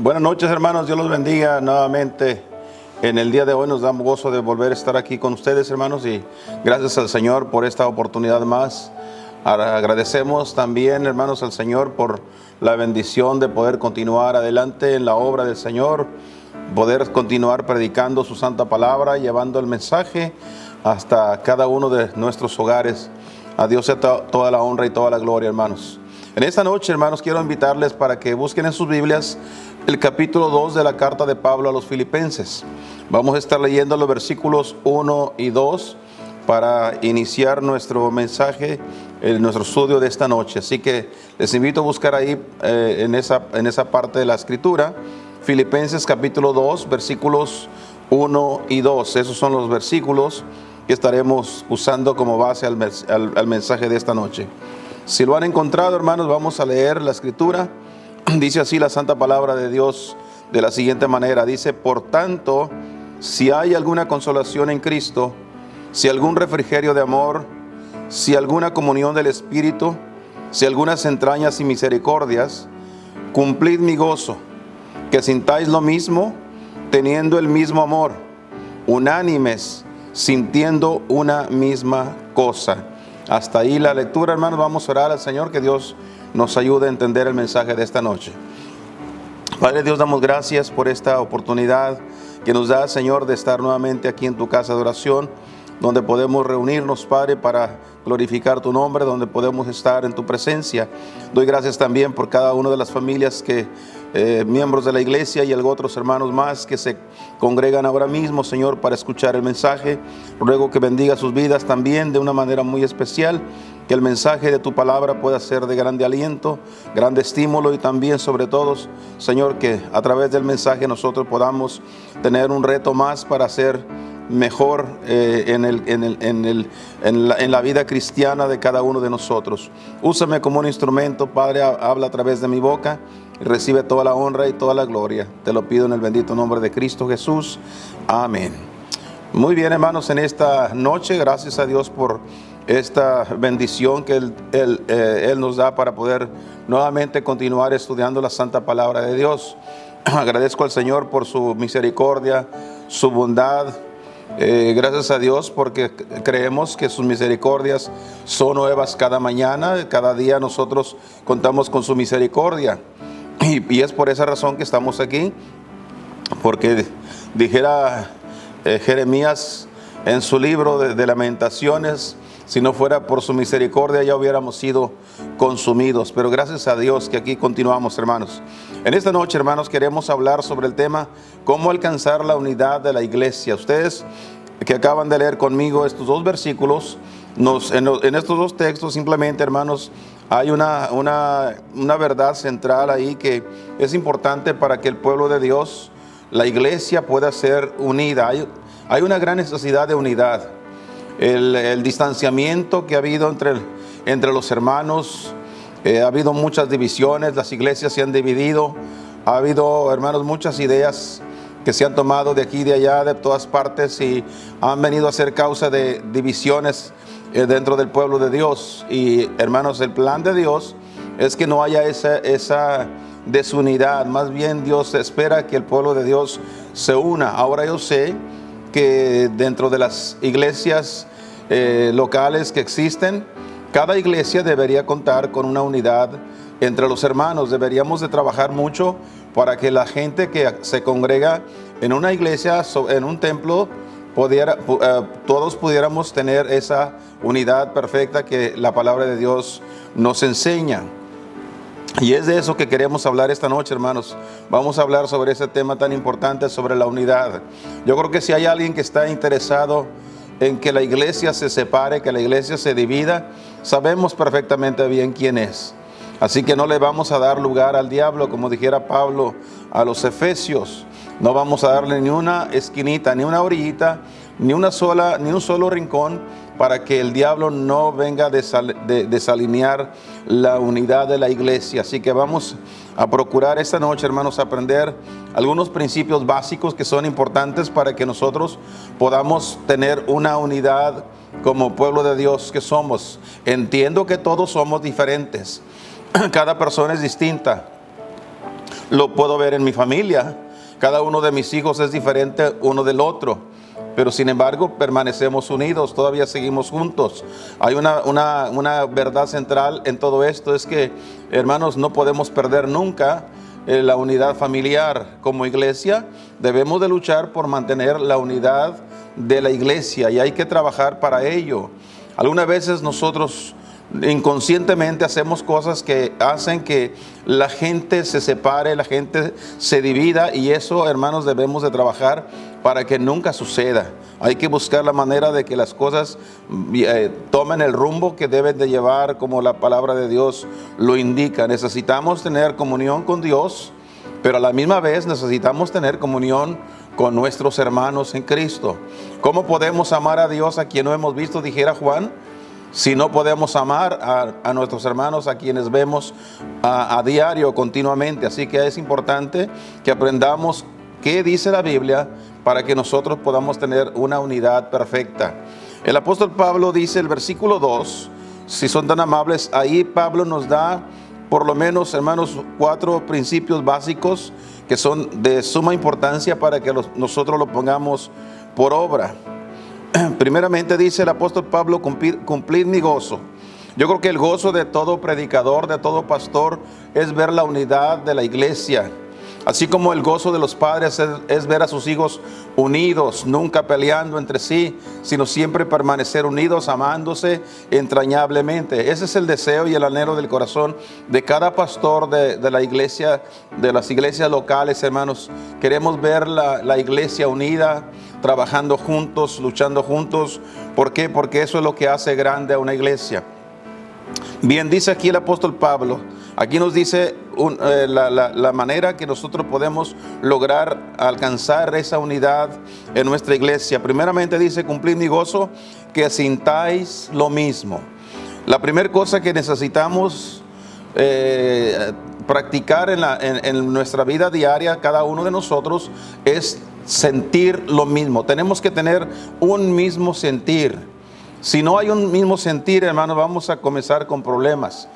Buenas noches, hermanos. Dios los bendiga nuevamente. En el día de hoy nos damos gozo de volver a estar aquí con ustedes, hermanos, y gracias al Señor por esta oportunidad más. Agradecemos también, hermanos, al Señor por la bendición de poder continuar adelante en la obra del Señor, poder continuar predicando su santa palabra, llevando el mensaje hasta cada uno de nuestros hogares. A Dios sea toda la honra y toda la gloria, hermanos. En esta noche, hermanos, quiero invitarles para que busquen en sus Biblias el capítulo 2 de la carta de Pablo a los Filipenses. Vamos a estar leyendo los versículos 1 y 2 para iniciar nuestro mensaje, nuestro estudio de esta noche. Así que les invito a buscar ahí en esa parte de la escritura, Filipenses capítulo 2, versículos 1 y 2. Esos son los versículos que estaremos usando como base al mensaje de esta noche. Si lo han encontrado, hermanos, vamos a leer la escritura. Dice así la santa palabra de Dios de la siguiente manera. Dice: por tanto, si hay alguna consolación en Cristo, si algún refrigerio de amor, si alguna comunión del Espíritu, si algunas entrañas y misericordias, cumplid mi gozo, que sintáis lo mismo, teniendo el mismo amor, unánimes, sintiendo una misma cosa. Hasta ahí la lectura, hermanos. Vamos a orar al Señor, que Dios nos ayude a entender el mensaje de esta noche. Padre Dios, damos gracias por esta oportunidad que nos da, Señor, de estar nuevamente aquí en tu casa de oración, donde podemos reunirnos, Padre, para glorificar tu nombre, donde podemos estar en tu presencia. Doy gracias también por cada una de las familias miembros de la iglesia y otros hermanos más que se congregan ahora mismo, Señor, para escuchar el mensaje. Ruego que bendiga sus vidas también de una manera muy especial, que el mensaje de tu palabra pueda ser de grande aliento, grande estímulo, y también, sobre todo, Señor, que a través del mensaje nosotros podamos tener un reto más para ser mejor en la vida cristiana de cada uno de nosotros. Úsame como un instrumento, Padre. Habla a través de mi boca y recibe toda la honra y toda la gloria. Te lo pido en el bendito nombre de Cristo Jesús. Amén. Muy bien, hermanos, en esta noche, gracias a Dios por esta bendición que Él nos da para poder nuevamente continuar estudiando la santa palabra de Dios. Agradezco al Señor por su misericordia, su bondad. Gracias a Dios porque creemos que sus misericordias son nuevas cada mañana. Cada día nosotros contamos con su misericordia, y es por esa razón que estamos aquí, porque dijera Jeremías en su libro de Lamentaciones: si no fuera por su misericordia ya hubiéramos sido consumidos. Pero gracias a Dios que aquí continuamos, hermanos. En esta noche, hermanos, queremos hablar sobre el tema cómo alcanzar la unidad de la iglesia. Ustedes que acaban de leer conmigo estos dos versículos, en estos dos textos simplemente, hermanos, hay una verdad central ahí que es importante para que el pueblo de Dios, la iglesia, pueda ser unida. Hay una gran necesidad de unidad. El distanciamiento que ha habido entre los hermanos, ha habido muchas divisiones, las iglesias se han dividido, ha habido, hermanos, muchas ideas que se han tomado de aquí y de allá, de todas partes, y han venido a ser causa de divisiones dentro del pueblo de Dios. Y, hermanos, el plan de Dios es que no haya esa desunidad. Más bien Dios espera que el pueblo de Dios se una. Ahora yo sé que dentro de las iglesias locales que existen, cada iglesia debería contar con una unidad entre los hermanos. Deberíamos de trabajar mucho para que la gente que se congrega en una iglesia, en un templo, todos pudiéramos tener esa unidad perfecta que la palabra de Dios nos enseña. Y es de eso que queremos hablar esta noche, hermanos. Vamos a hablar sobre ese tema tan importante, sobre la unidad. Yo creo que si hay alguien que está interesado en que la iglesia se separe, que la iglesia se divida, sabemos perfectamente bien quién es. Así que no le vamos a dar lugar al diablo, como dijera Pablo a los Efesios. No vamos a darle ni una esquinita, ni una orillita, ni un solo rincón, para que el diablo no venga a desalinear la unidad de la iglesia. Así que vamos a procurar esta noche, hermanos, aprender algunos principios básicos que son importantes para que nosotros podamos tener una unidad como pueblo de Dios que somos. Entiendo que todos somos diferentes, cada persona es distinta. lo puedo ver en mi familia. Cada uno de mis hijos es diferente uno del otro, pero sin embargo permanecemos unidos, todavía seguimos juntos. Hay una verdad central en todo esto, es que, hermanos, no podemos perder nunca la unidad familiar. Como iglesia debemos de luchar por mantener la unidad de la iglesia y hay que trabajar para ello. Algunas veces nosotros inconscientemente hacemos cosas que hacen que la gente se separe, la gente se divida, y eso, hermanos, debemos de trabajar para que nunca suceda. Hay que buscar la manera de que las cosas tomen el rumbo que deben de llevar, como la palabra de Dios lo indica. Necesitamos tener comunión con Dios, pero a la misma vez necesitamos tener comunión con nuestros hermanos en Cristo. ¿Cómo podemos amar a Dios a quien no hemos visto?, dijera Juan, si no podemos amar a nuestros hermanos a quienes vemos a diario, continuamente. Así que es importante que aprendamos qué dice la Biblia para que nosotros podamos tener una unidad perfecta. El apóstol Pablo dice, el versículo 2, si son tan amables, ahí Pablo nos da por lo menos, hermanos, 4 principios básicos que son de suma importancia para que nosotros lo pongamos por obra. Primeramente dice el apóstol Pablo, cumplir mi gozo. Yo creo que el gozo de todo predicador, de todo pastor, es ver la unidad de la iglesia. Así como el gozo de los padres es ver a sus hijos unidos, nunca peleando entre sí, sino siempre permanecer unidos, amándose entrañablemente. Ese es el deseo y el anhelo del corazón de cada pastor de la iglesia, de las iglesias locales, hermanos. Queremos ver la iglesia unida, trabajando juntos, luchando juntos. ¿Por qué? Porque eso es lo que hace grande a una iglesia. Bien, dice aquí el apóstol Pablo, aquí nos dice la manera que nosotros podemos lograr alcanzar esa unidad en nuestra iglesia. Primeramente dice, cumplir mi gozo, que sintáis lo mismo. La primera cosa que necesitamos practicar en nuestra vida diaria, cada uno de nosotros, es sentir lo mismo. Tenemos que tener un mismo sentir. Si no hay un mismo sentir, hermanos, vamos a comenzar con problemas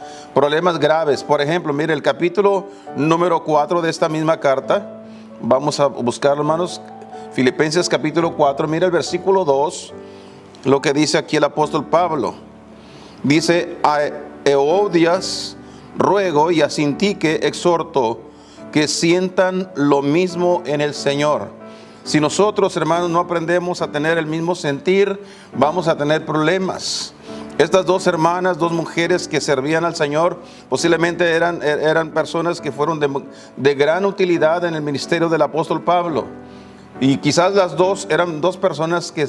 graves. Por ejemplo, mire el capítulo número 4 de esta misma carta. Vamos a buscarlo, hermanos. Filipenses capítulo 4, mire el versículo 2, lo que dice aquí el apóstol Pablo. Dice, a Euodias ruego y a Sintique exhorto que sientan lo mismo en el Señor. Si nosotros, hermanos, no aprendemos a tener el mismo sentir, vamos a tener problemas. Estas dos hermanas, dos mujeres que servían al Señor, posiblemente eran personas que fueron de gran utilidad en el ministerio del apóstol Pablo. Y quizás las dos eran dos personas que,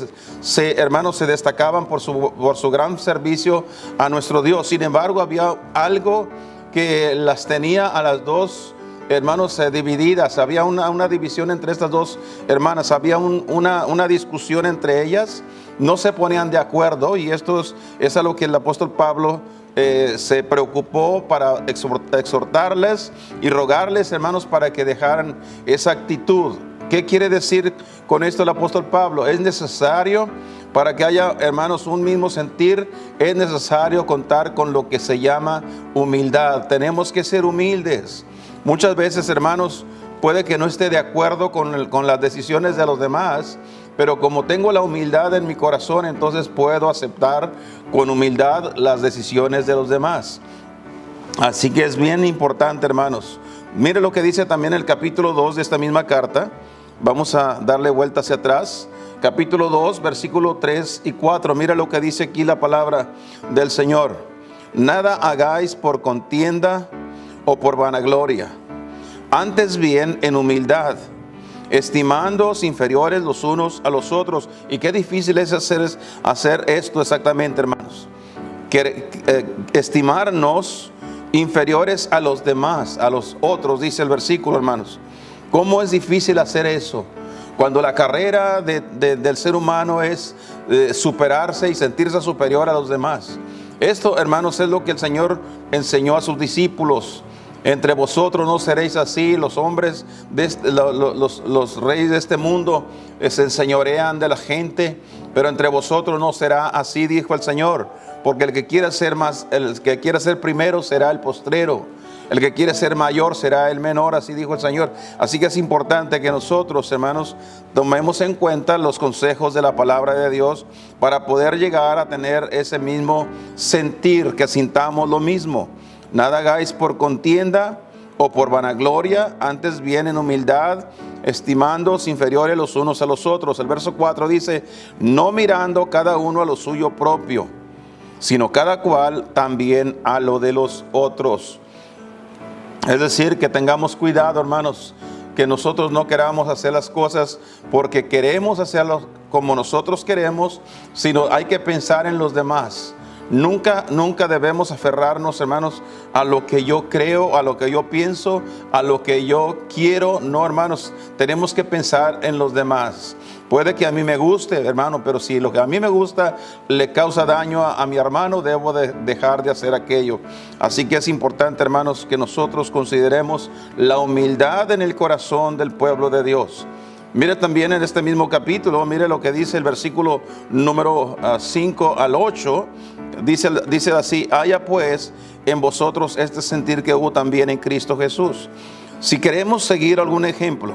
hermanos, se destacaban por su gran servicio a nuestro Dios. Sin embargo, había algo que las tenía a las dos hermanos divididas. Había una división entre estas dos hermanas, había una discusión entre ellas, no se ponían de acuerdo, y esto es a lo que el apóstol Pablo se preocupó para exhortarles y rogarles, hermanos, para que dejaran esa actitud. ¿Qué quiere decir con esto el apóstol Pablo? Es necesario, para que haya, hermanos, un mismo sentir, es necesario contar con lo que se llama humildad. Tenemos que ser humildes. Muchas veces, hermanos, puede que no esté de acuerdo con las decisiones de los demás, pero como tengo la humildad en mi corazón, entonces puedo aceptar con humildad las decisiones de los demás. Así que es bien importante, hermanos. Mire lo que dice también el capítulo 2 de esta misma carta. Vamos a darle vuelta hacia atrás. Capítulo 2, versículo 3 y 4. Mira lo que dice aquí la palabra del Señor. Nada hagáis por contienda o por vanagloria, antes bien en humildad, estimándoos inferiores los unos a los otros. Y qué difícil es hacer esto exactamente, hermanos. Estimarnos inferiores a los demás, a los otros, dice el versículo, hermanos. ¿Cómo es difícil hacer eso? Cuando la carrera del ser humano es superarse y sentirse superior a los demás. Esto, hermanos, es lo que el Señor enseñó a sus discípulos. Entre vosotros no seréis así. Los hombres, los reyes de este mundo se enseñorean de la gente, pero entre vosotros no será así, dijo el Señor. Porque el que quiera ser primero será el postrero. El que quiere ser mayor será el menor, así dijo el Señor. Así que es importante que nosotros, hermanos, tomemos en cuenta los consejos de la palabra de Dios para poder llegar a tener ese mismo sentir, que sintamos lo mismo. Nada hagáis por contienda o por vanagloria, antes bien en humildad, estimándoos inferiores los unos a los otros. El verso 4 dice, no mirando cada uno a lo suyo propio, sino cada cual también a lo de los otros. Es decir, que tengamos cuidado, hermanos, que nosotros no queramos hacer las cosas porque queremos hacerlo como nosotros queremos, sino hay que pensar en los demás. Nunca debemos aferrarnos, hermanos, a lo que yo creo, a lo que yo pienso, a lo que yo quiero. No, hermanos, tenemos que pensar en los demás. Puede que a mí me guste, hermano, pero si lo que a mí me gusta le causa daño a mi hermano, debo de dejar de hacer aquello. Así que es importante, hermanos, que nosotros consideremos la humildad en el corazón del pueblo de Dios. Mire también en este mismo capítulo, mire lo que dice el versículo número 5 al 8. Dice así, haya pues en vosotros este sentir que hubo también en Cristo Jesús. Si queremos seguir algún ejemplo,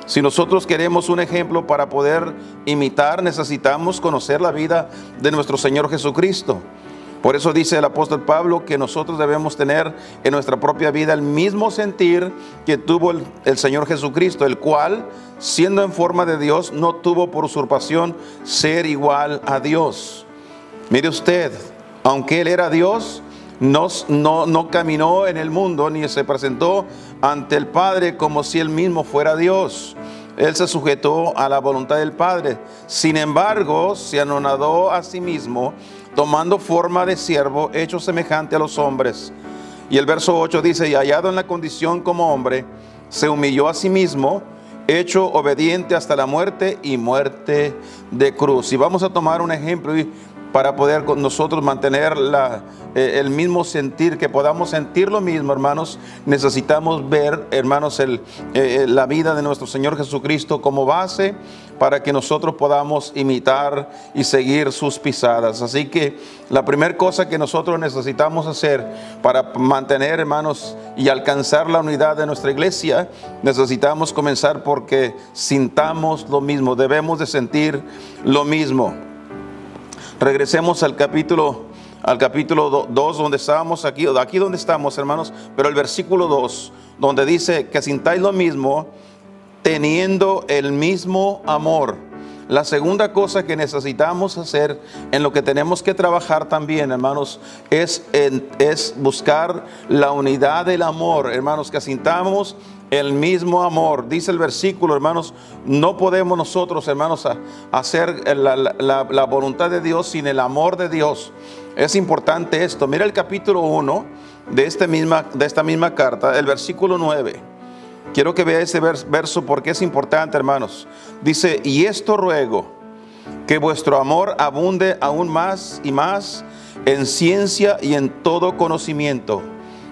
si nosotros queremos un ejemplo para poder imitar, necesitamos conocer la vida de nuestro Señor Jesucristo. Por eso dice el apóstol Pablo que nosotros debemos tener en nuestra propia vida el mismo sentir que tuvo el Señor Jesucristo, el cual, siendo en forma de Dios, no tuvo por usurpación ser igual a Dios. Mire usted, aunque Él era Dios, no caminó en el mundo ni se presentó ante el Padre como si Él mismo fuera Dios. Él se sujetó a la voluntad del Padre. Sin embargo, se anonadó a sí mismo, tomando forma de siervo, hecho semejante a los hombres. Y el verso 8 dice, y hallado en la condición como hombre, se humilló a sí mismo, hecho obediente hasta la muerte y muerte de cruz. Y vamos a tomar un ejemplo para poder nosotros mantener el mismo sentir, que podamos sentir lo mismo, hermanos. Necesitamos ver, hermanos, la vida de nuestro Señor Jesucristo como base para que nosotros podamos imitar y seguir sus pisadas. Así que la primera cosa que nosotros necesitamos hacer para mantener, hermanos, y alcanzar la unidad de nuestra iglesia, necesitamos comenzar porque sintamos lo mismo, debemos de sentir lo mismo. Regresemos al capítulo 2, donde estábamos aquí donde estamos, hermanos, pero el versículo 2, donde dice que sintáis lo mismo, teniendo el mismo amor. La segunda cosa que necesitamos hacer, en lo que tenemos que trabajar también, hermanos, es buscar la unidad del amor, hermanos, que sintamos el mismo amor. Dice el versículo, hermanos, no podemos nosotros, hermanos, hacer la voluntad de Dios sin el amor de Dios. Es importante esto. Mira el capítulo 1 de esta misma carta, el versículo 9. Quiero que vea ese verso porque es importante, hermanos. Dice, y esto ruego, que vuestro amor abunde aún más y más en ciencia y en todo conocimiento.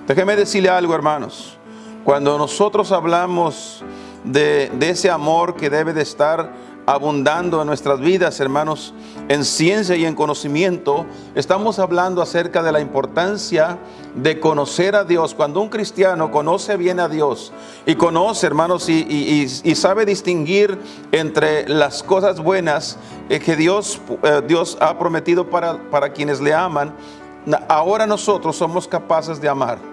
Déjeme decirle algo, hermanos. Cuando nosotros hablamos de ese amor que debe de estar abundando en nuestras vidas, hermanos, en ciencia y en conocimiento, estamos hablando acerca de la importancia de conocer a Dios. Cuando un cristiano conoce bien a Dios y conoce, hermanos, y sabe distinguir entre las cosas buenas que Dios ha prometido para quienes le aman, ahora nosotros somos capaces de amar.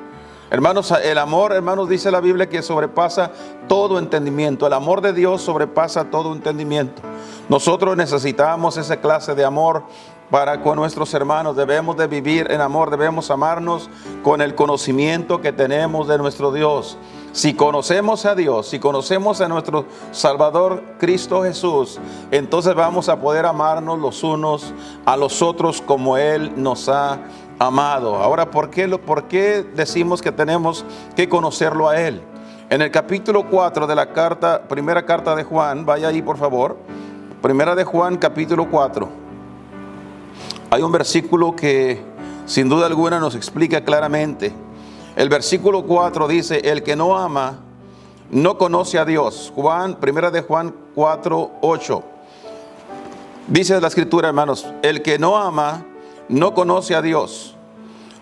Hermanos, el amor, hermanos, dice la Biblia que sobrepasa todo entendimiento. El amor de Dios sobrepasa todo entendimiento. Nosotros necesitamos esa clase de amor para con nuestros hermanos. Debemos de vivir en amor, debemos amarnos con el conocimiento que tenemos de nuestro Dios. Si conocemos a Dios, si conocemos a nuestro Salvador Cristo Jesús, entonces vamos a poder amarnos los unos a los otros como Él nos ha amado. Ahora, ¿por qué decimos que tenemos que conocerlo a Él? En el capítulo 4 de la primera carta de Juan, vaya ahí por favor, primera de Juan capítulo 4, hay un versículo que sin duda alguna nos explica claramente. El versículo 4 dice, el que no ama no conoce a Dios. Primera de Juan 4, 8. Dice la escritura, hermanos, el que no ama no conoce a Dios,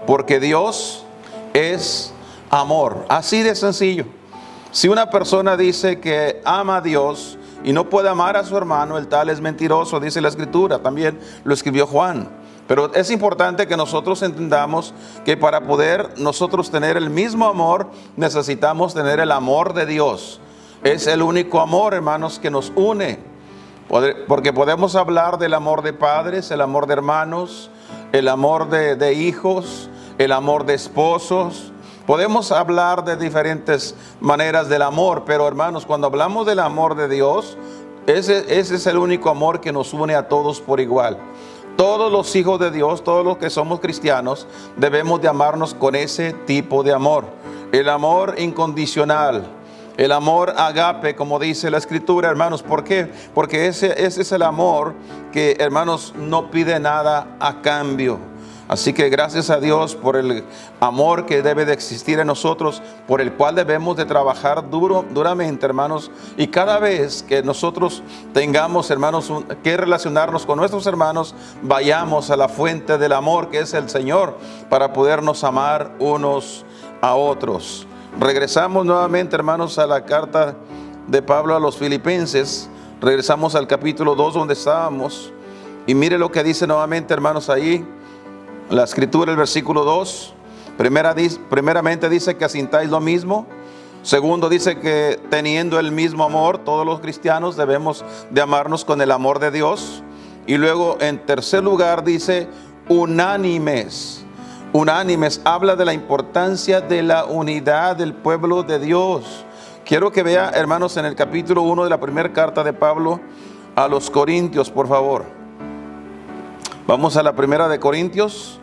porque Dios es amor. Así de sencillo. Si una persona dice que ama a Dios y no puede amar a su hermano, el tal es mentiroso, dice la Escritura. También lo escribió Juan. Pero es importante que nosotros entendamos que para poder nosotros tener el mismo amor, necesitamos tener el amor de Dios. Es el único amor, hermanos, que nos une. Porque podemos hablar del amor de padres, el amor de hermanos, el amor de hijos, el amor de esposos. Podemos hablar de diferentes maneras del amor, pero hermanos, cuando hablamos del amor de Dios, ese es el único amor que nos une a todos por igual. Todos los hijos de Dios, todos los que somos cristianos, debemos de amarnos con ese tipo de amor. El amor incondicional, el amor agape, como dice la Escritura, hermanos. ¿Por qué? Porque ese es el amor que, hermanos, no pide nada a cambio. Así que gracias a Dios por el amor que debe de existir en nosotros, por el cual debemos de trabajar duramente, hermanos. Y cada vez que nosotros tengamos, hermanos, que relacionarnos con nuestros hermanos, vayamos a la fuente del amor, que es el Señor, para podernos amar unos a otros. Regresamos nuevamente, hermanos, a la carta de Pablo a los Filipenses. Regresamos al capítulo 2 donde estábamos. Y mire lo que dice nuevamente, hermanos, ahí. La Escritura, el versículo 2, primeramente dice que asintáis lo mismo. Segundo dice que teniendo el mismo amor, todos los cristianos debemos de amarnos con el amor de Dios. Y luego en tercer lugar dice unánimes. Unánimes habla de la importancia de la unidad del pueblo de Dios. Quiero que vea, hermanos, en el capítulo 1 de la primera carta de Pablo a los Corintios, por favor. Vamos a la primera de Corintios,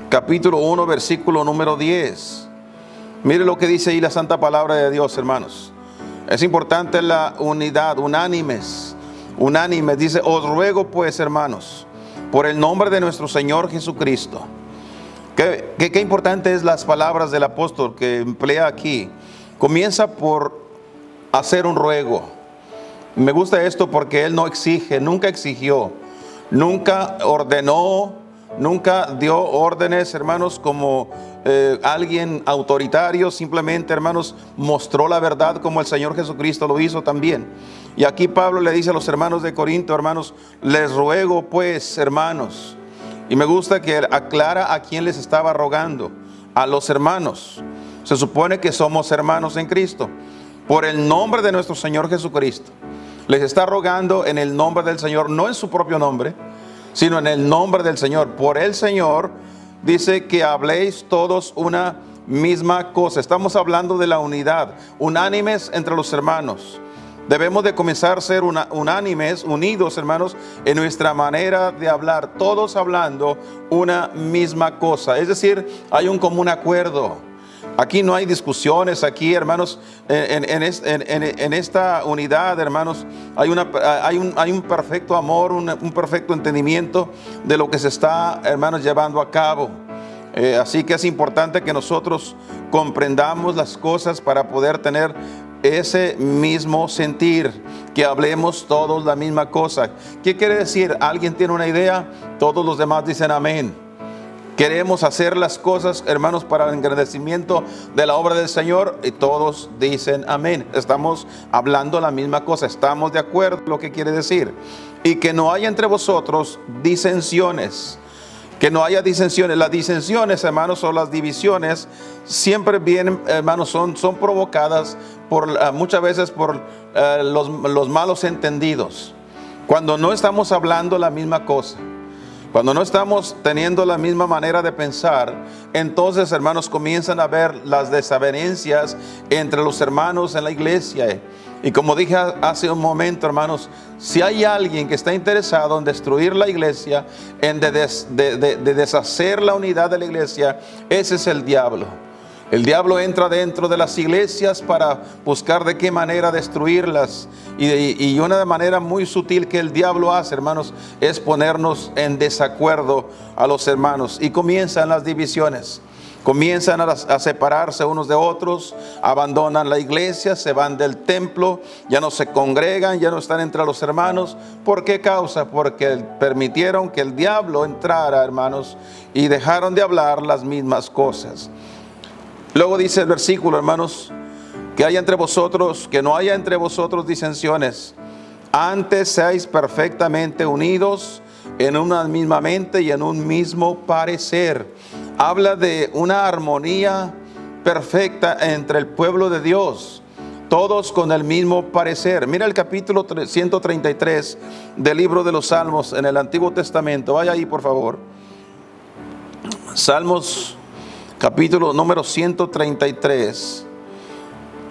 capítulo 1, versículo número 10. Mire lo que dice ahí la santa palabra de Dios, hermanos. Es importante la unidad, unánimes. Unánimes, dice, os ruego pues, hermanos, por el nombre de nuestro Señor Jesucristo. Qué importante es las palabras del apóstol que emplea aquí. Comienza por hacer un ruego. Me gusta esto porque él no exige, nunca exigió. Nunca ordenó, nunca dio órdenes, hermanos, como alguien autoritario. Simplemente, hermanos, mostró la verdad como el Señor Jesucristo lo hizo también. Y aquí Pablo le dice a los hermanos de Corinto, hermanos, les ruego pues, hermanos. Y me gusta que aclara a quién les estaba rogando, a los hermanos. Se supone que somos hermanos en Cristo. Por el nombre de nuestro Señor Jesucristo. Les está rogando en el nombre del Señor, no en su propio nombre, sino en el nombre del Señor. Por el Señor dice que habléis todos una misma cosa. Estamos hablando de la unidad, unánimes entre los hermanos. Debemos de comenzar a ser unánimes, unidos, hermanos, en nuestra manera de hablar, todos hablando una misma cosa. Es decir, hay un común acuerdo. Aquí no hay discusiones, aquí, hermanos, en esta unidad, hermanos, hay un perfecto amor, un perfecto entendimiento de lo que se está, hermanos, llevando a cabo. Así que es importante que nosotros comprendamos las cosas para poder tener ese mismo sentir, que hablemos todos la misma cosa. ¿Qué quiere decir? ¿Alguien tiene una idea? Todos los demás dicen amén. Queremos hacer las cosas, hermanos, para el engrandecimiento de la obra del Señor, y todos dicen amén. Estamos hablando la misma cosa, estamos de acuerdo en lo que quiere decir. Y que no haya entre vosotros disensiones. Que no haya disensiones. Las disensiones, hermanos, o las divisiones siempre vienen, hermanos, son provocadas muchas veces por los malos entendidos. Cuando no estamos hablando la misma cosa. Cuando no estamos teniendo la misma manera de pensar, entonces, hermanos, comienzan a haber las desavenencias entre los hermanos en la iglesia. Y como dije hace un momento, hermanos, si hay alguien que está interesado en destruir la iglesia, en deshacer la unidad de la iglesia, ese es el diablo. El diablo entra dentro de las iglesias para buscar de qué manera destruirlas. Y una manera muy sutil que el diablo hace, hermanos, es ponernos en desacuerdo a los hermanos. Y comienzan las divisiones. Comienzan a separarse unos de otros, abandonan la iglesia, se van del templo, ya no se congregan, ya no están entre los hermanos. ¿Por qué causa? Porque permitieron que el diablo entrara, hermanos, y dejaron de hablar las mismas cosas. Luego dice el versículo, hermanos, que haya entre vosotros, que no haya entre vosotros disensiones. Antes seáis perfectamente unidos en una misma mente y en un mismo parecer. Habla de una armonía perfecta entre el pueblo de Dios, todos con el mismo parecer. Mira el capítulo 133 del libro de los Salmos en el Antiguo Testamento. Vaya ahí, por favor. Salmos, capítulo número 133.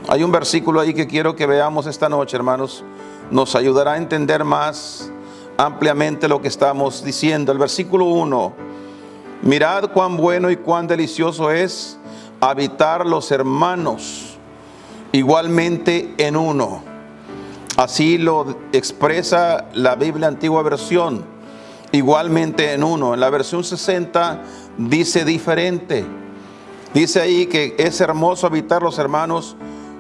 Hay un versículo ahí que quiero que veamos esta noche, hermanos. Nos ayudará a entender más ampliamente lo que estamos diciendo. El versículo 1. Mirad cuán bueno y cuán delicioso es habitar los hermanos igualmente en uno. Así lo expresa la Biblia Antigua Versión, igualmente en uno. En la versión 60 dice diferente. Dice ahí que es hermoso habitar los hermanos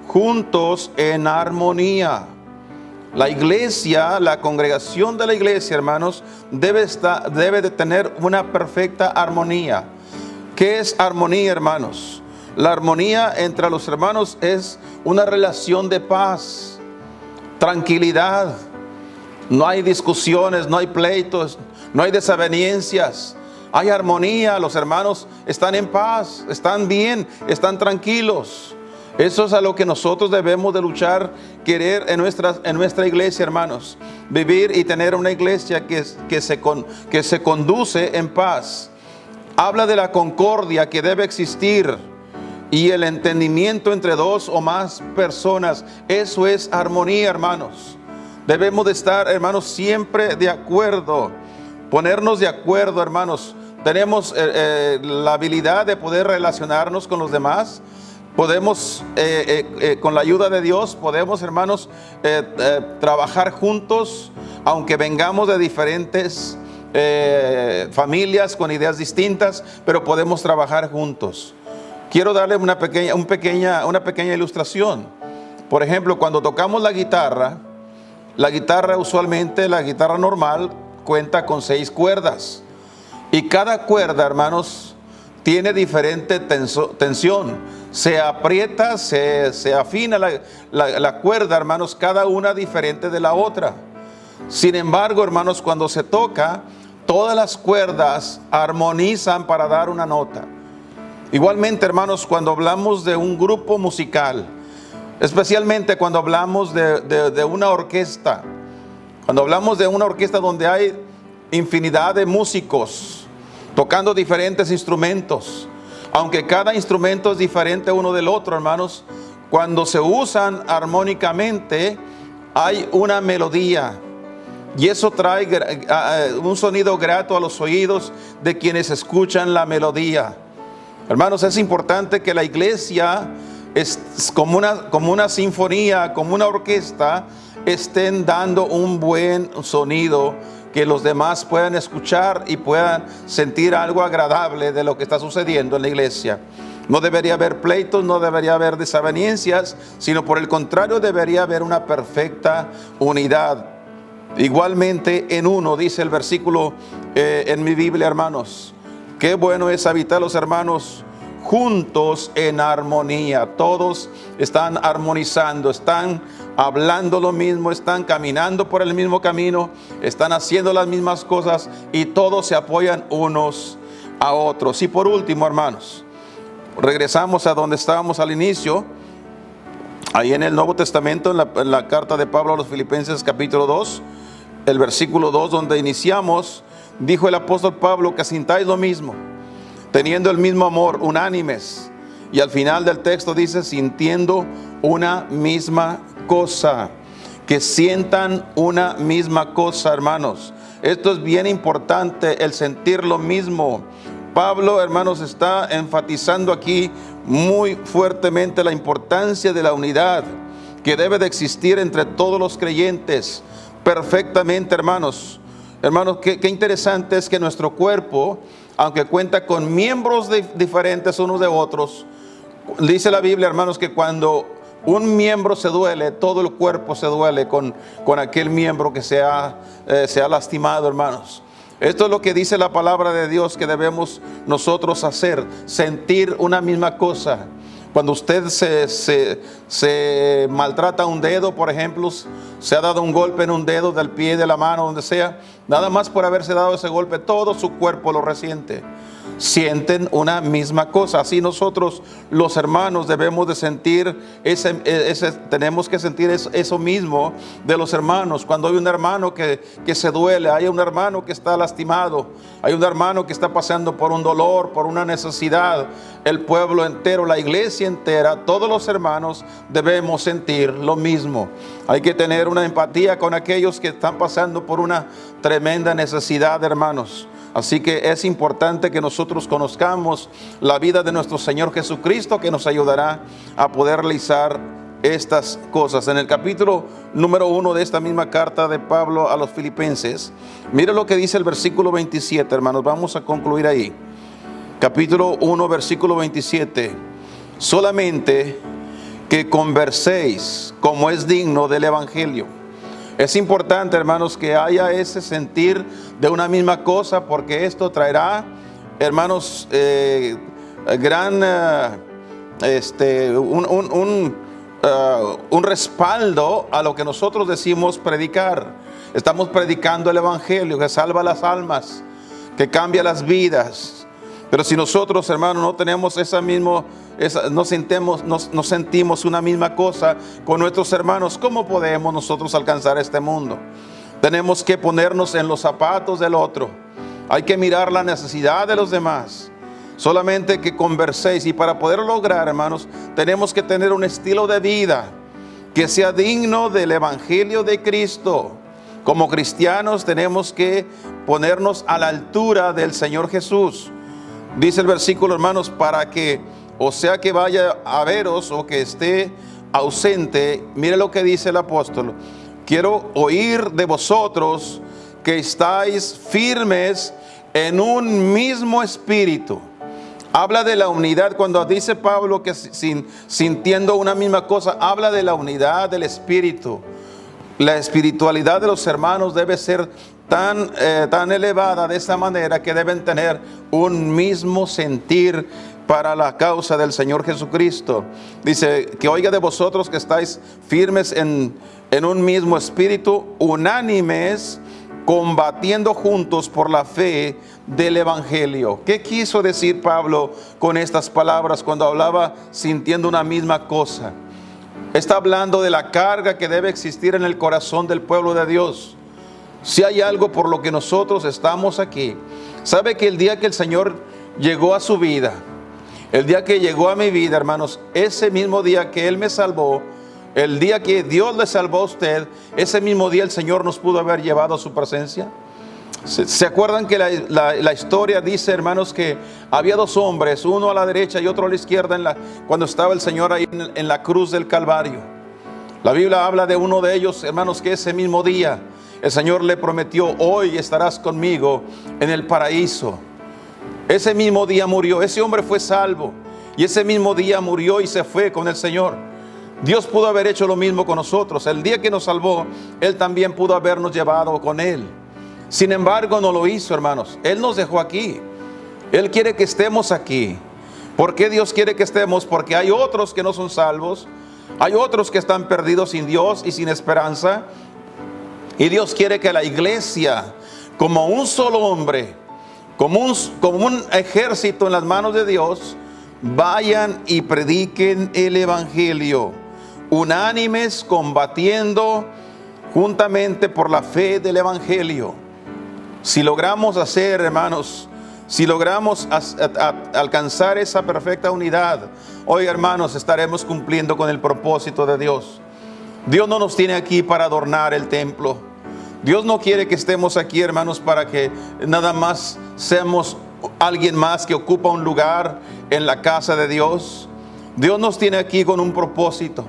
juntos en armonía. La iglesia, la congregación de la iglesia, hermanos, debe de tener una perfecta armonía. ¿Qué es armonía, hermanos? La armonía entre los hermanos es una relación de paz, tranquilidad. No hay discusiones, no hay pleitos, no hay desavenencias. Hay armonía, los hermanos están en paz, están bien, están tranquilos. Eso es a lo que nosotros debemos de luchar, querer en nuestra iglesia, hermanos. Vivir y tener una iglesia que se conduce en paz. Habla de la concordia que debe existir y el entendimiento entre dos o más personas. Eso es armonía, hermanos. Debemos de estar, hermanos, siempre de acuerdo. Ponernos de acuerdo, hermanos. Tenemos la habilidad de poder relacionarnos con los demás. Podemos, con la ayuda de Dios, podemos, hermanos, trabajar juntos, aunque vengamos de diferentes familias con ideas distintas, pero podemos trabajar juntos. Quiero darle una pequeña ilustración. Por ejemplo, cuando tocamos la guitarra usualmente, la guitarra normal, cuenta con 6 cuerdas. Y cada cuerda, hermanos, tiene diferente tensión. Se aprieta, se afina la cuerda, hermanos, cada una diferente de la otra. Sin embargo, hermanos, cuando se toca, todas las cuerdas armonizan para dar una nota. Igualmente, hermanos, cuando hablamos de un grupo musical, especialmente cuando hablamos de una orquesta, cuando hablamos de una orquesta donde hay infinidad de músicos tocando diferentes instrumentos, aunque cada instrumento es diferente uno del otro, hermanos, cuando se usan armónicamente hay una melodía y eso trae un sonido grato a los oídos de quienes escuchan la melodía. Hermanos, es importante que la iglesia es como una sinfonía, como una orquesta, estén dando un buen sonido, que los demás puedan escuchar y puedan sentir algo agradable de lo que está sucediendo en la iglesia. No debería haber pleitos, no debería haber desavenencias, sino por el contrario debería haber una perfecta unidad. Igualmente en uno, dice el versículo en mi Biblia, hermanos. Qué bueno es habitar los hermanos juntos en armonía. Todos están armonizando, están hablando lo mismo, están caminando por el mismo camino, están haciendo las mismas cosas y todos se apoyan unos a otros. Y por último, hermanos, regresamos a donde estábamos al inicio, ahí en el Nuevo Testamento, en la carta de Pablo a los Filipenses capítulo 2, el versículo 2 donde iniciamos. Dijo el apóstol Pablo que sintáis lo mismo, teniendo el mismo amor, unánimes. Y al final del texto dice, sintiendo una misma cosa. Que sientan una misma cosa, hermanos. Esto es bien importante, el sentir lo mismo. Pablo, hermanos, está enfatizando aquí muy fuertemente la importancia de la unidad que debe de existir entre todos los creyentes. Perfectamente, hermanos. Hermanos, qué interesante es que nuestro cuerpo, aunque cuenta con miembros diferentes unos de otros, dice la Biblia, hermanos, que cuando un miembro se duele, todo el cuerpo se duele con aquel miembro que se ha lastimado, hermanos. Esto es lo que dice la palabra de Dios que debemos nosotros hacer, sentir una misma cosa. Cuando usted se maltrata un dedo, por ejemplo, se ha dado un golpe en un dedo del pie, de la mano, donde sea, nada más por haberse dado ese golpe, todo su cuerpo lo resiente. Sienten una misma cosa. Así nosotros los hermanos debemos de sentir tenemos que sentir eso mismo de los hermanos. Cuando hay un hermano que se duele, hay un hermano que está lastimado, hay un hermano que está pasando por un dolor, por una necesidad, el pueblo entero, la iglesia entera, todos los hermanos debemos sentir lo mismo. Hay que tener una empatía con aquellos que están pasando por una tremenda necesidad, hermanos. Así que es importante que nosotros conozcamos la vida de nuestro Señor Jesucristo, que nos ayudará a poder realizar estas cosas. En el capítulo número 1 de esta misma carta de Pablo a los Filipenses, mire lo que dice el versículo 27, hermanos. Vamos a concluir ahí. Capítulo 1, versículo 27. Solamente que converséis como es digno del Evangelio. Es importante, hermanos, que haya ese sentir de una misma cosa, porque esto traerá, hermanos, un respaldo a lo que nosotros decimos predicar. Estamos predicando el Evangelio que salva las almas, que cambia las vidas. Pero si nosotros, hermanos, no tenemos no sentimos una misma cosa con nuestros hermanos, ¿cómo podemos nosotros alcanzar este mundo? Tenemos que ponernos en los zapatos del otro. Hay que mirar la necesidad de los demás. Solamente que converséis, y para poder lograr, hermanos, tenemos que tener un estilo de vida que sea digno del Evangelio de Cristo. Como cristianos tenemos que ponernos a la altura del Señor Jesús. Dice el versículo, hermanos, para que, o sea que vaya a veros o que esté ausente, mire lo que dice el apóstol: quiero oír de vosotros que estáis firmes en un mismo espíritu. Habla de la unidad. Cuando dice Pablo que sintiendo una misma cosa, habla de la unidad del espíritu. La espiritualidad de los hermanos debe ser tan elevada de esa manera que deben tener un mismo sentir para la causa del Señor Jesucristo. Dice que oiga de vosotros que estáis firmes en un mismo espíritu, unánimes, combatiendo juntos por la fe del Evangelio. ¿Qué quiso decir Pablo con estas palabras cuando hablaba sintiendo una misma cosa? Está hablando de la carga que debe existir en el corazón del pueblo de Dios. Si hay algo por lo que nosotros estamos aquí, sabe que el día que el Señor llegó a su vida, el día que llegó a mi vida, hermanos, ese mismo día que Él me salvó, el día que Dios le salvó a usted, ese mismo día el Señor nos pudo haber llevado a su presencia. ¿Se acuerdan que la historia dice, hermanos, que había dos hombres, uno a la derecha y otro a la izquierda, cuando estaba el Señor ahí en la cruz del Calvario? La Biblia habla de uno de ellos, hermanos, que ese mismo día el Señor le prometió: hoy estarás conmigo en el paraíso. Ese mismo día murió, ese hombre fue salvo, y ese mismo día murió y se fue con el Señor. Dios pudo haber hecho lo mismo con nosotros. El día que nos salvó, Él también pudo habernos llevado con Él. Sin embargo, no lo hizo, hermanos. Él nos dejó aquí. Él quiere que estemos aquí. ¿Por qué Dios quiere que estemos? Porque hay otros que no son salvos. Hay otros que están perdidos sin Dios y sin esperanza. Y Dios quiere que la iglesia, como un solo hombre, como un ejército en las manos de Dios, vayan y prediquen el Evangelio, unánimes, combatiendo juntamente por la fe del Evangelio. Si logramos hacer, hermanos, si logramos alcanzar esa perfecta unidad, hoy, hermanos, estaremos cumpliendo con el propósito de Dios. Dios no nos tiene aquí para adornar el templo. Dios no quiere que estemos aquí, hermanos, para que nada más seamos alguien más que ocupa un lugar en la casa de Dios. Dios nos tiene aquí con un propósito.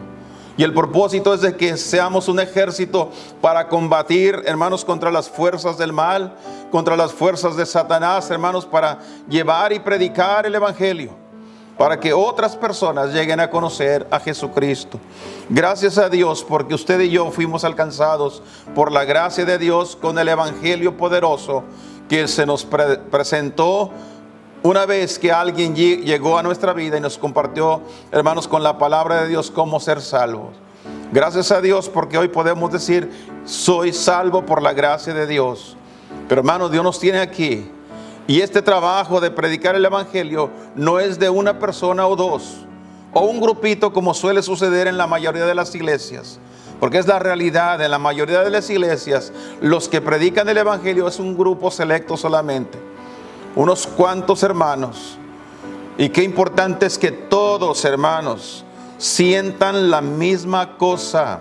Y el propósito es de que seamos un ejército para combatir, hermanos, contra las fuerzas del mal, contra las fuerzas de Satanás, hermanos, para llevar y predicar el Evangelio, para que otras personas lleguen a conocer a Jesucristo. Gracias a Dios, porque usted y yo fuimos alcanzados por la gracia de Dios con el Evangelio poderoso que se nos presentó una vez que alguien llegó a nuestra vida y nos compartió, hermanos, con la palabra de Dios cómo ser salvos. Gracias a Dios porque hoy podemos decir, soy salvo por la gracia de Dios. Pero hermanos, Dios nos tiene aquí. Y este trabajo de predicar el evangelio no es de una persona o dos, o un grupito como suele suceder en la mayoría de las iglesias. Porque es la realidad, en la mayoría de las iglesias, los que predican el evangelio es un grupo selecto solamente. Unos cuantos hermanos. Y qué importante es que todos, hermanos, sientan la misma cosa.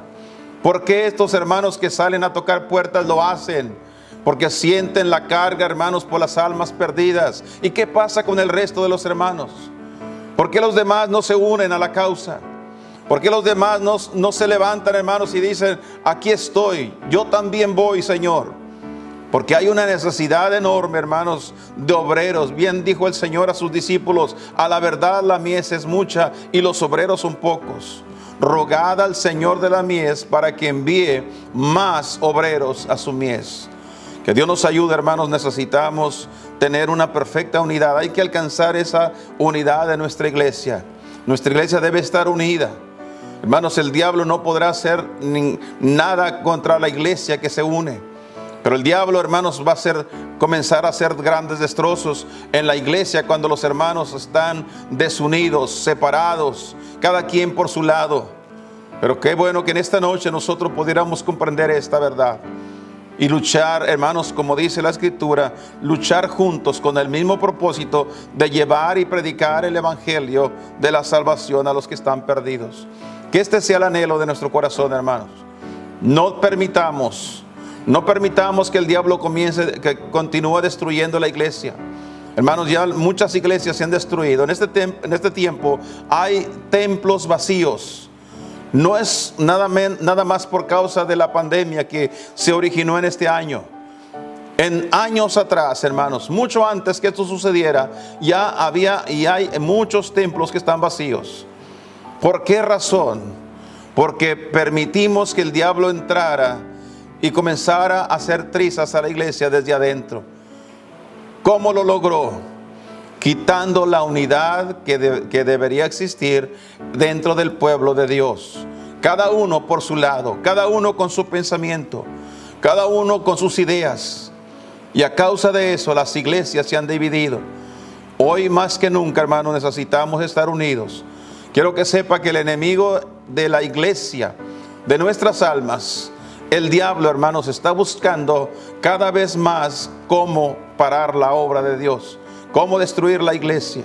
¿Por qué estos hermanos que salen a tocar puertas lo hacen? Porque sienten la carga, hermanos, por las almas perdidas. ¿Y qué pasa con el resto de los hermanos? ¿Por qué los demás no se unen a la causa? ¿Por qué los demás no se levantan, hermanos, y dicen, aquí estoy, yo también voy, Señor? Porque hay una necesidad enorme, hermanos, de obreros. Bien dijo el Señor a sus discípulos, a la verdad la mies es mucha y los obreros son pocos. Rogad al Señor de la mies para que envíe más obreros a su mies. Que Dios nos ayude, hermanos, necesitamos tener una perfecta unidad. Hay que alcanzar esa unidad de nuestra iglesia. Nuestra iglesia debe estar unida. Hermanos, el diablo no podrá hacer nada contra la iglesia que se une. Pero el diablo, hermanos, va a comenzar a hacer grandes destrozos en la iglesia cuando los hermanos están desunidos, separados, cada quien por su lado. Pero qué bueno que en esta noche nosotros pudiéramos comprender esta verdad y luchar, hermanos, como dice la Escritura, luchar juntos con el mismo propósito de llevar y predicar el evangelio de la salvación a los que están perdidos. Que este sea el anhelo de nuestro corazón, hermanos. No permitamos que el diablo que continúe destruyendo la iglesia. Hermanos, ya muchas iglesias se han destruido. En este tiempo hay templos vacíos. No es nada más por causa de la pandemia que se originó en este año. En años atrás, hermanos, mucho antes que esto sucediera, ya había y hay muchos templos que están vacíos. ¿Por qué razón? Porque permitimos que el diablo entrara y comenzara a hacer trizas a la iglesia desde adentro. ¿Cómo lo logró? Quitando la unidad que debería existir dentro del pueblo de Dios. Cada uno por su lado, cada uno con su pensamiento, cada uno con sus ideas. Y a causa de eso las iglesias se han dividido. Hoy más que nunca, hermanos, necesitamos estar unidos. Quiero que sepa que el enemigo de la iglesia, de nuestras almas, el diablo, hermanos, está buscando cada vez más cómo parar la obra de Dios, cómo destruir la iglesia.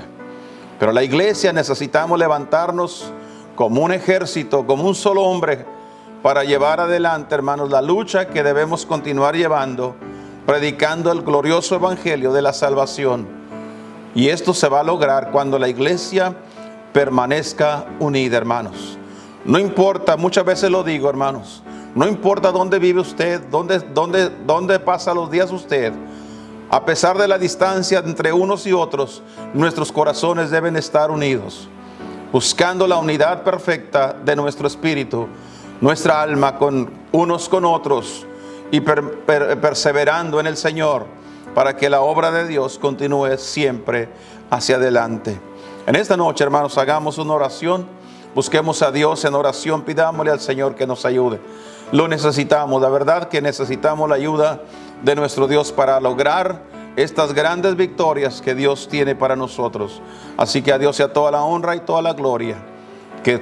Pero la iglesia necesitamos levantarnos como un ejército, como un solo hombre, para llevar adelante, hermanos, la lucha que debemos continuar llevando, predicando el glorioso evangelio de la salvación. Y esto se va a lograr cuando la iglesia permanezca unida, hermanos. No importa, muchas veces lo digo, hermanos, no importa dónde vive usted, dónde pasa los días usted. A pesar de la distancia entre unos y otros, nuestros corazones deben estar unidos, buscando la unidad perfecta de nuestro espíritu, nuestra alma unos con otros y perseverando en el Señor para que la obra de Dios continúe siempre hacia adelante. En esta noche, hermanos, hagamos una oración, busquemos a Dios en oración, pidámosle al Señor que nos ayude. Lo necesitamos, la verdad que necesitamos la ayuda de nuestro Dios para lograr estas grandes victorias que Dios tiene para nosotros. Así que a Dios sea toda la honra y toda la gloria. Que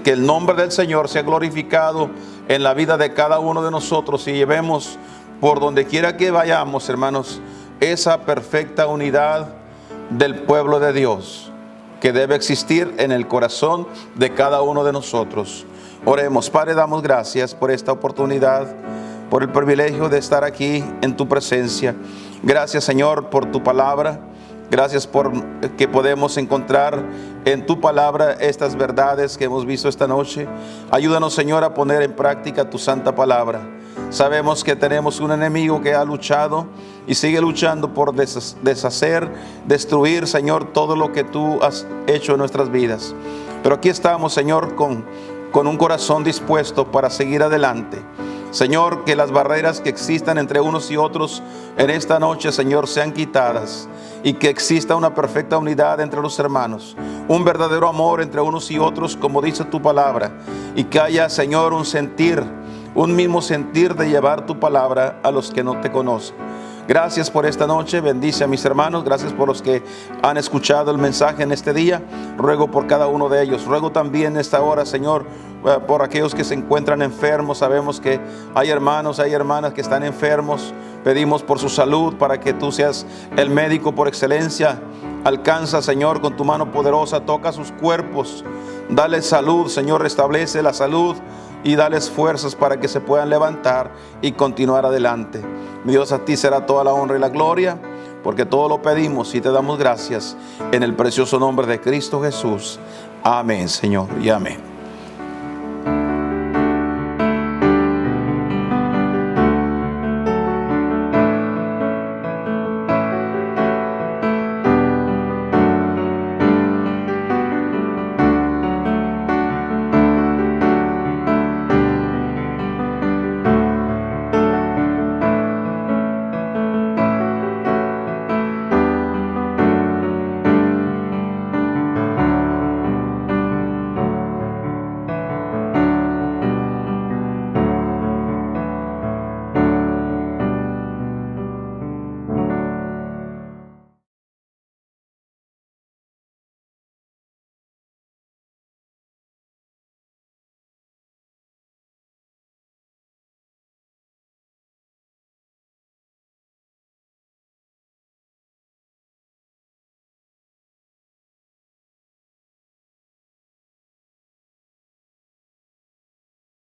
el nombre del Señor sea glorificado en la vida de cada uno de nosotros y llevemos por donde quiera que vayamos, hermanos, esa perfecta unidad del pueblo de Dios que debe existir en el corazón de cada uno de nosotros. Oremos. Padre, damos gracias por esta oportunidad, por el privilegio de estar aquí en tu presencia. Gracias, Señor, por tu palabra. Gracias por que podemos encontrar en tu palabra estas verdades que hemos visto esta noche. Ayúdanos, Señor, a poner en práctica tu santa palabra. Sabemos que tenemos un enemigo que ha luchado y sigue luchando por deshacer, destruir, Señor, todo lo que tú has hecho en nuestras vidas. Pero aquí estamos, Señor, con un corazón dispuesto para seguir adelante. Señor, que las barreras que existan entre unos y otros en esta noche, Señor, sean quitadas, y que exista una perfecta unidad entre los hermanos, un verdadero amor entre unos y otros, como dice tu palabra, y que haya, Señor, un mismo sentir de llevar tu palabra a los que no te conocen. Gracias por esta noche, bendice a mis hermanos, gracias por los que han escuchado el mensaje en este día. Ruego por cada uno de ellos, ruego también en esta hora, Señor, por aquellos que se encuentran enfermos. Sabemos que hay hermanos, hay hermanas que están enfermos. Pedimos por su salud, para que tú seas el médico por excelencia. Alcanza, Señor, con tu mano poderosa, toca sus cuerpos, dale salud, Señor, restablece la salud y dales fuerzas para que se puedan levantar y continuar adelante. Mi Dios, a ti será toda la honra y la gloria, porque todo lo pedimos y te damos gracias en el precioso nombre de Cristo Jesús. Amén, Señor, y amén.